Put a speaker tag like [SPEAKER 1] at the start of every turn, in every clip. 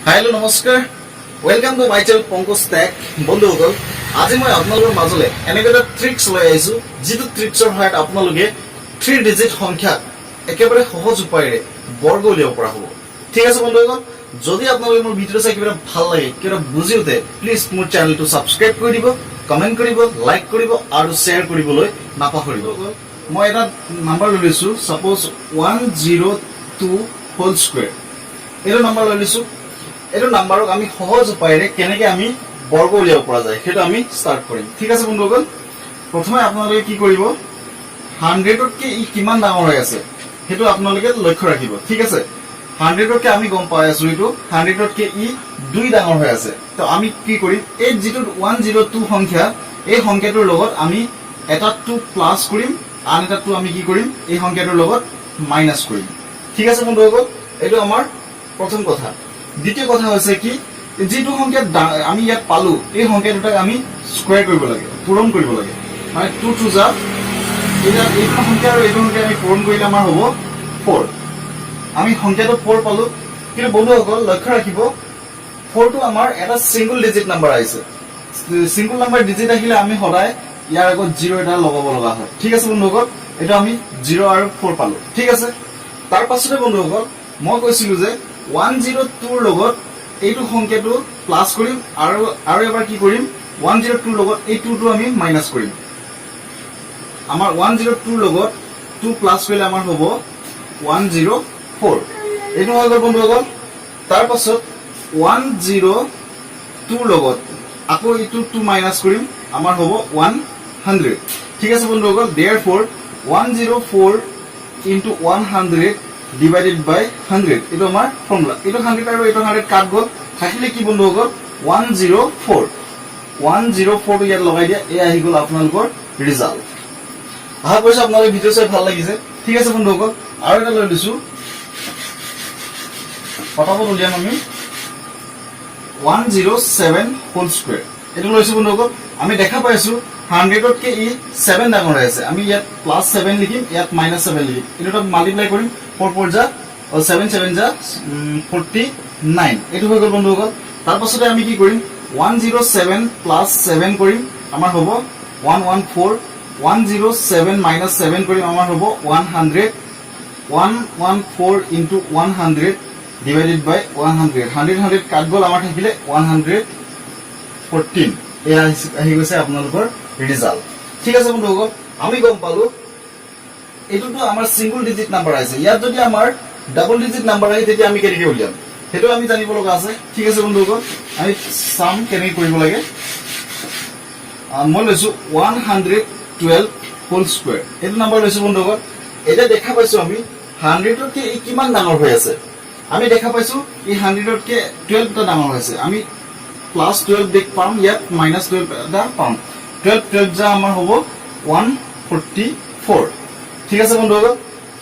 [SPEAKER 1] Hello' নমস্কাৰ, welcome to my channel Pankaj tech. বন্ধুসকল, আজি মই আপোনালোকৰ মাজলৈ এনেকৈ এটা ট্ৰিক্স লৈ আহিছোঁ, যিটো ট্ৰিক্সৰ সহায়ত আপোনালোকে 3 ডিজিট সংখ্যাক একেবাৰে সহজ উপায়েৰে বৰ্গ উলিয়াব পৰা হ'ব। ঠিক আছে বন্ধুসকল, যদি আপোনালোকে মোৰ ভিডিঅ' চাই কিবা ভাল লাগে, কিবা বুজি উঠে, প্লিজ মোৰ চেনেলটো ছাবস্ক্ৰাইব কৰি দিব, কমেণ্ট কৰিব, লাইক কৰিব আৰু শ্বেয়াৰ কৰিবলৈ নাপাহৰিব। মই এটা নাম্বাৰ লৈ লৈছোঁ, ছাপ'জ 102 হোল স্কুৱেৰ। এইটো নাম্বাৰ লৈ লৈছোঁ। এইটো নাম্বাৰক আমি সহজ উপায়েৰে কেনেকৈ আমি বৰ্গ উলিয়াব পৰা যায় সেইটো আমি ষ্টাৰ্ট কৰিম। ঠিক আছে বন্ধুসকল, প্ৰথমে আপোনালোকে কি কৰিব, 100তকৈ ই কিমান ডাঙৰ হৈ আছে সেইটো আপোনালোকে লক্ষ্য ৰাখিব। ঠিক আছে, 100তকৈ আমি গম পাই আছো এইটো 100তকৈ ই 2 ডাঙৰ হৈ আছে। তো আমি কি কৰিম, এই যিটো 102 সংখ্যা, এই সংখ্যাটোৰ লগত আমি এটা 2 প্লাছ কৰিম, আন এটা 2 আমি কি কৰিম, এই সংখ্যাটোৰ লগত মাইনাছ কৰিম। ঠিক আছে বন্ধুসকল, এইটো আমাৰ প্ৰথম কথা। দ্বিতীয় কথা হৈছে কি, যিটো সংখ্যা আমি ইয়াত পালো, এই সংখ্যা দুটাক আমি স্কুৱেৰ কৰিব লাগে, পূৰণ কৰিব লাগে। মানে 2 2 যা, এইটো সংখ্যা আৰু এইটো সংখ্যা আমি পূৰণ কৰিলে আমাৰ হ'ব 4। আমি সংখ্যাটো 4 পালো, কিন্তু বন্ধুসকল লক্ষ্য ৰাখিব, 4টো আমাৰ এটা ছিংগল ডিজিট নাম্বাৰ আহিছে। ছিংগল নাম্বাৰ ডিজিট আহিলে আমি সদায় ইয়াৰ আগত 0 এটা লগাব লগা হয়। ঠিক আছে বন্ধুসকল, এইটো আমি 0 আৰু 4 পালো। ঠিক আছে, তাৰ পাছতে বন্ধুসকল মই কৈছিলো যে 102ৰ লগত এইটো সংখ্যাটো প্লাছ কৰিম আৰু এবাৰ কি কৰিম, 102ৰ লগত এই 2টো আমি মাইনাছ কৰিম। আমাৰ 102ৰ লগত 2 প্লাছ কৰিলে আমাৰ হ'ব 104। এইটো হৈ গ'ল বন্ধুসকল। তাৰ পাছত 102ৰ লগত আকৌ এইটো 2 মাইনাছ কৰিম, আমাৰ হ'ব 100। ঠিক আছে বন্ধুসকল, therefore 104 into 100 divided by 100, এইটো আমাৰ ফৰ্মুলা। এইটো 100 আৰু এইটো 100 কাট গ'ল, থাকিলে কি বন্ধুসকল 104। 104টো ইয়াত লগাই দিয়া, এই আহি গ'ল আপোনালোকৰ ৰিজাল্ট। আশা কৰিছোঁ আপোনালোকে ভিডিঅ' চাই ভাল লাগিছে। ঠিক আছে বন্ধুসকল, আৰু এটা লৈ লৈছোঁ, ফটাফট উলিয়াম আমি 107 হোল স্কুৱেৰ। এইটো লৈছোঁ বন্ধুসকল। আমি দেখা পাইছোঁ 100তকৈ ই 7 ডাঙৰ হৈ আছে। আমি ইয়াত প্লাছ 7 লিখিম, ইয়াত মাইনাছ 7 লিখিম। এইটো তাত মাল্টিপ্লাই কৰিম, 4 4 যা 7 7 যা 49। এইটো হৈ গ'ল বন্ধুসকল। তাৰ পাছতে আমি কি কৰিম, 107 প্লাছ 7 কৰিম, আমাৰ হ'ব 114। 107 মাইনাছ 7 কৰিম, আমাৰ হ'ব 100। 114 ইনটু 100 ডিভাইডেড বাই 100। 100 100 কাট গ'ল, আমাৰ থাকিলে 114। এয়া আহি গৈছে আপোনালোকৰ ৰিজাল্ট। ঠিক আছে বন্ধুসকল, আমি গম পালো এইটোতো আমাৰ ছিংগল ডিজিট নাম্বাৰ আহিছে। ইয়াত যদি আমাৰ ডাবল ডিজিট নাম্বাৰ আহে তেতিয়া আমি কেনেকৈ উলিয়াম সেইটো আমি জানিব লগা আছে। ঠিক আছে বন্ধুসকল, আমি চাম কেনেকৈ কৰিব লাগে। মই লৈছো 112 হোল স্কুৱেৰ, এইটো নাম্বাৰ লৈছো বন্ধুসকল। এতিয়া দেখা পাইছো আমি 100তকৈ ই কিমান ডাঙৰ হৈ আছে। আমি দেখা পাইছো ই 100তকৈ 12টা ডাঙৰ হৈছে। আমি প্লাছ 12 দেখ পাম, ইয়াত মাইনাছ 12 এটা পাম। 12 12 যা আমাৰ হ'ব 144। ঠিক আছে বন্ধুসকল,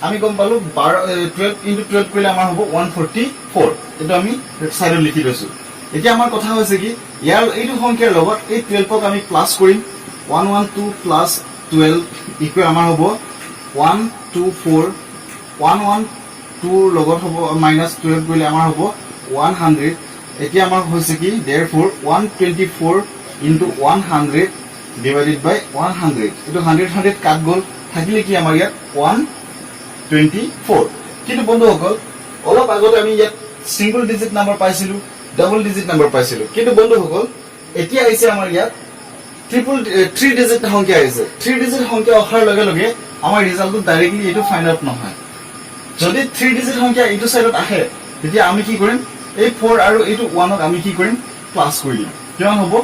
[SPEAKER 1] আমি গম পালো 12 ইনটু 12 কৰিলে আমাৰ হ'ব 144। এইটো আমি চাইডত লিখি লৈছো। এতিয়া আমাৰ কথা হৈছে কি, ইয়াৰ এইটো সংখ্যাৰ লগত এই 12ক আমি প্লাছ কৰিম। 112 প্লাছ 12 ইকুৱেল আমাৰ হ'ব 124। 112ৰ লগত হ'ব মাইনাছ 12 কৰিলে আমাৰ হ'ব 100। এতিয়া আমাৰ হৈছে কি, therefore 124 ইনটু 100 ডিভাইডেড বাই 100। এইটো 100 100 কাট গ'ল, থাকিলে কি আমাৰ ইয়াত 124। কিন্তু বন্ধুসকল অলপ আগতে আমি ইয়াত ছিংগল ডিজিট নাম্বাৰ পাইছিলো, ডাবল ডিজিট নাম্বাৰ পাইছিলো। কিন্তু বন্ধুসকল এতিয়া আহিছে আমাৰ ইয়াত 3 ডিজিট সংখ্যা আহিছে। 3 ডিজিট সংখ্যা অহাৰ লগে লগে আমাৰ ৰিজাল্টটো ডাইৰেক্টলি এইটো ফাইণ্ড আউট নহয়। যদি 3 ডিজিট সংখ্যা এইটো চাইডত আহে তেতিয়া আমি কি কৰিম, এই 4 আৰু এইটো 1ক আমি কি কৰিম, প্লাছ কৰি দিম। কিমান হ'ব,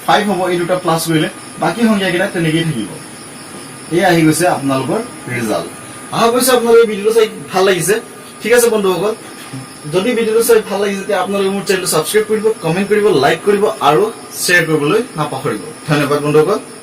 [SPEAKER 1] 5 হ'ব। এই দুটা প্লাছ কৰিলে বাকী সংখ্যাকেইটা তেনেকেই থাকিব। এই আহি গৈছে আপোনালোকৰ ৰিজাল্ট। আশা কৰিছোঁ আপোনালোকে ভিডিঅ'টো চাই ভাল লাগিছে। ঠিক আছে বন্ধুসকল, যদি ভিডিঅ'টো চাই ভাল লাগিছে তেতিয়া আপোনালোকে মোৰ চেনেলটো ছাবস্ক্ৰাইব কৰিব, কমেণ্ট কৰিব, লাইক কৰিব আৰু শ্বেয়াৰ কৰিবলৈ নাপাহৰিব। ধন্যবাদ বন্ধুসকল।